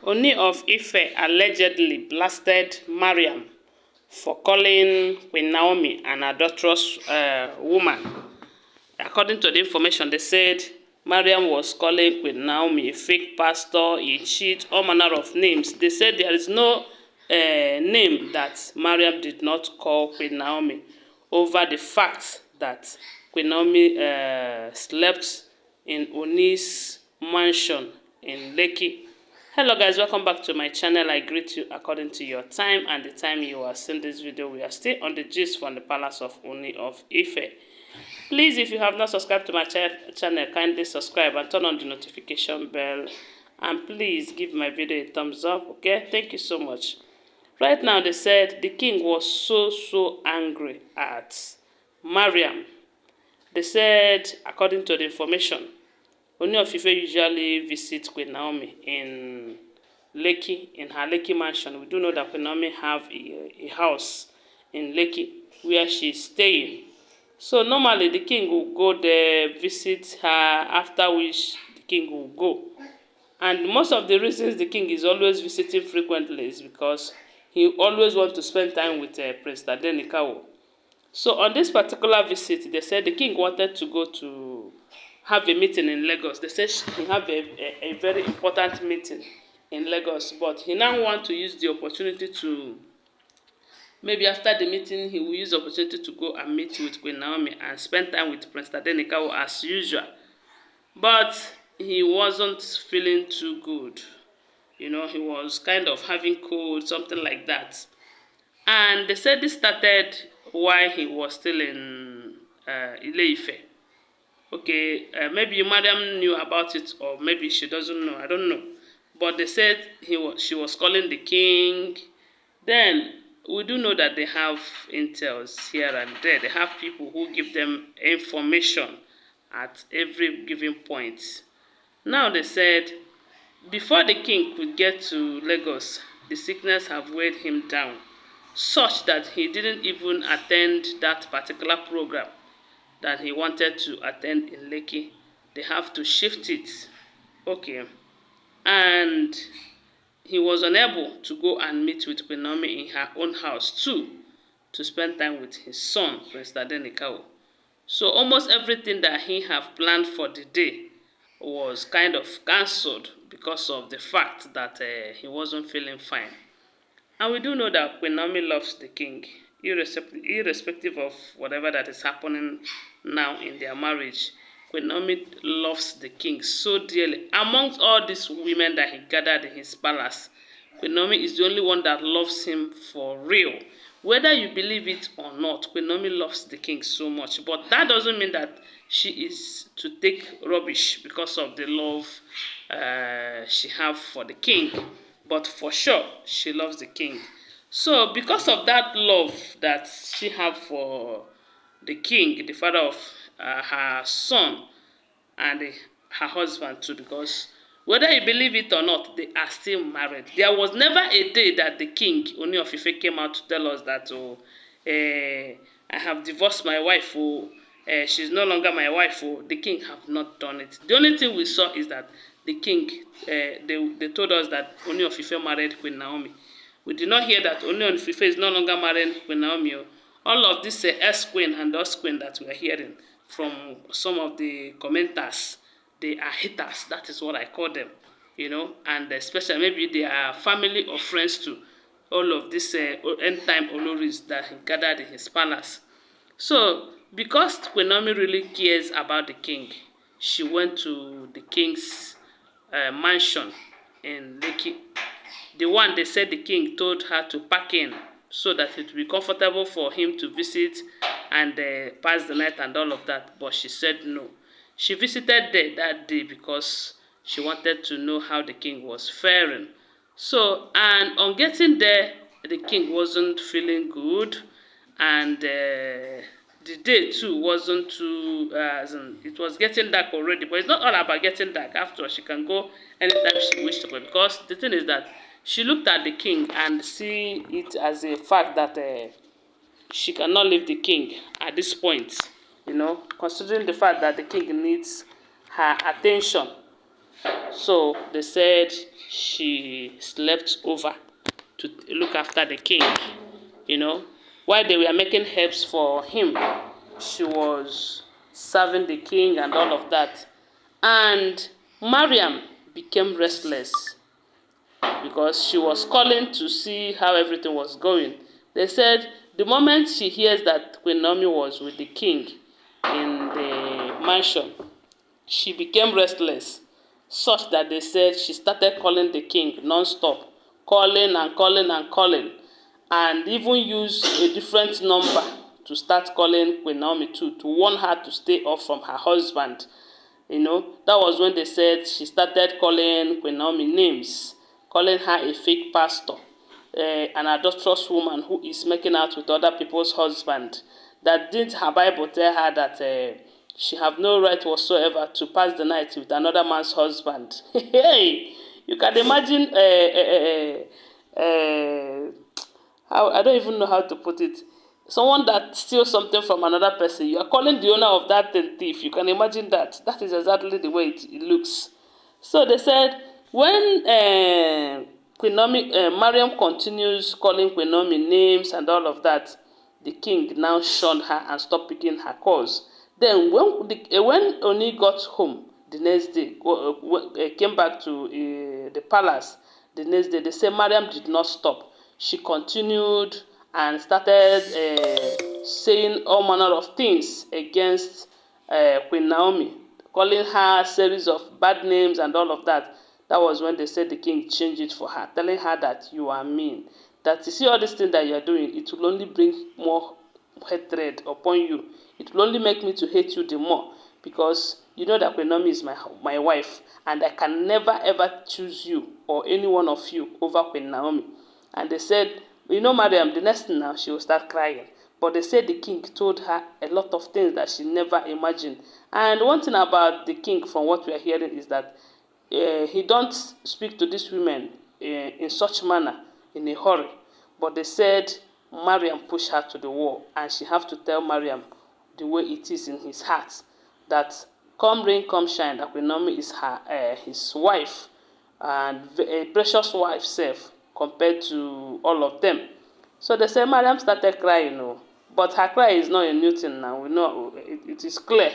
Ooni of Ife allegedly blasted Mariam for calling Queen Naomi an adulterous woman. According to the information, they said Mariam was calling Queen Naomi a fake pastor, a cheat, all manner of names. They said there is no name that Mariam did not call Queen Naomi over the fact that Queen Naomi slept in Ooni's mansion in Lekki. Hello guys, welcome back to my channel. I greet you according to your time and the time you are seeing this video. We are still on the gist from the palace of Ooni of Ife. Please, if you have not subscribed to my channel, kindly subscribe and turn on the notification bell. And please give my video a thumbs up, okay? Thank you so much. Right now, they said the king was so angry at Mariam. They said, according to the information, Ooni of Ife usually visits Queen Naomi in Lekki, in her Lekki mansion. We do know that Queen Naomi have a house in Lekki where she's staying. So normally the king will go there, visit her, after which the king will go. And most of the reasons the king is always visiting frequently is because he always wants to spend time with Prince Tadenikawo. So on this particular visit, they said the king wanted to go to have a meeting in Lagos. They said he have a very important meeting in Lagos, but he now want to use the opportunity to, maybe after the meeting, he will use the opportunity to go and meet with Queen Naomi and spend time with Prince Tadenikawo as usual. But he wasn't feeling too good. You know, he was kind of having cold, something like that. And they said this started while he was still in Ile-Ife. Okay, maybe Madam knew about it, or maybe she doesn't know. I don't know. But they said she was calling the king. Then we do know that they have intels here and there. They have people who give them information at every given point. Now they said before the king could get to Lagos, the sickness have weighed him down, such that he didn't even attend that particular program that he wanted to attend in Lekki. They have to shift it. Okay. And he was unable to go and meet with Queen Naomi in her own house too, to spend time with his son, Prince Tadenikawo. So almost everything that he have planned for the day was kind of cancelled because of the fact that he wasn't feeling fine. And we do know that Queen Naomi loves the king, irrespective of whatever that is happening now in their marriage. Queen Naomi loves the king so dearly. Amongst all these women that he gathered in his palace, Queen Naomi is the only one that loves him for real. Whether you believe it or not, Queen Naomi loves the king so much. But that doesn't mean that she is to take rubbish because of the love she have for the king. But for sure, she loves the king. So because of that love that she have for the king, the father of her son, and her husband too, because whether you believe it or not, they are still married. There was never a day that the king, Ooni of Ife, came out to tell us that, I have divorced my wife, she's no longer my wife. The king have not done it. The only thing we saw is that the king, they told us that Ooni of Ife married Queen Naomi. We did not hear that Ooni of Ife is no longer marrying Queen Naomi. All of this S-Queen and us-Queen that we are hearing from some of the commenters, they are haters. That is what I call them, you know, and especially maybe they are family or friends to all of these end-time Olories that he gathered in his palace. So, because Queen Naomi really cares about the king, she went to the king's mansion in Lekki. The one they said the king told her to pack in so that it would be comfortable for him to visit and pass the night and all of that. But she said no. She visited there that day because she wanted to know how the king was faring. So, and on getting there, the king wasn't feeling good, and the day too wasn't too, it was getting dark already. But it's not all about getting dark. After all, she can go anytime she wishes to, because the thing is that she looked at the king and see it as a fact that she cannot leave the king at this point, you know, considering the fact that the king needs her attention. So they said she slept over to look after the king, you know. While they were making herbs for him, she was serving the king and all of that. And Mariam became restless because she was calling to see how everything was going. They said the moment she hears that Queen Naomi was with the king in the mansion, she became restless, such that they said she started calling the king non-stop, calling and calling and calling, and even used a different number to start calling Queen Naomi too, to warn her to stay off from her husband. You know, that was when they said she started calling Queen Naomi names, calling her a fake pastor, an adulterous woman who is making out with other people's husband. That didn't her Bible tell her that she have no right whatsoever to pass the night with another man's husband? Hey, you can imagine how, I don't even know how to put it. Someone that steals something from another person, you are calling the owner of that thing thief. You can imagine that. That is exactly the way it looks. So they said when Queen Naomi, Mariam continues calling Queen Naomi names and all of that, the king now shunned her and stopped picking her calls. Then when Oni got home the next day, came back to the palace the next day, they say Mariam did not stop. She continued and started saying all manner of things against Queen Naomi, calling her a series of bad names and all of that. That was when they said the king changed it for her, telling her that you are mean. That you see all these things that you are doing, it will only bring more hatred upon you. It will only make me to hate you the more, because you know that Queen Naomi is my wife, and I can never ever choose you or any one of you over Queen Naomi. And they said, you know, Mariam, the next thing now, she will start crying. But they said the king told her a lot of things that she never imagined. And one thing about the king, from what we are hearing, is that he don't speak to these women in such manner, in a hurry. But they said Mariam pushed her to the wall, and she have to tell Mariam the way it is in his heart, that come rain, come shine, that Queen Naomi is his wife, and a precious wife self compared to all of them. So they say Mariam started crying, oh, but her cry is not a new thing now. We know it is clear.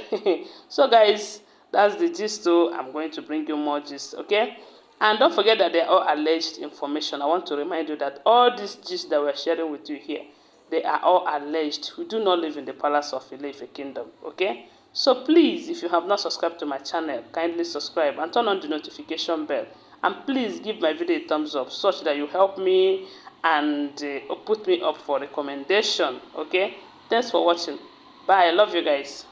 So guys, that's the gist. So I'm going to bring you more gist, okay? And don't forget that they are all alleged information. I want to remind you that all these gist that we're sharing with you here, they are all alleged. We do not live in the palace of Ife Kingdom, okay? So please, if you have not subscribed to my channel, kindly subscribe and turn on the notification bell. And please give my video a thumbs up, such that you help me and put me up for recommendation, okay? Thanks for watching. Bye. I love you guys.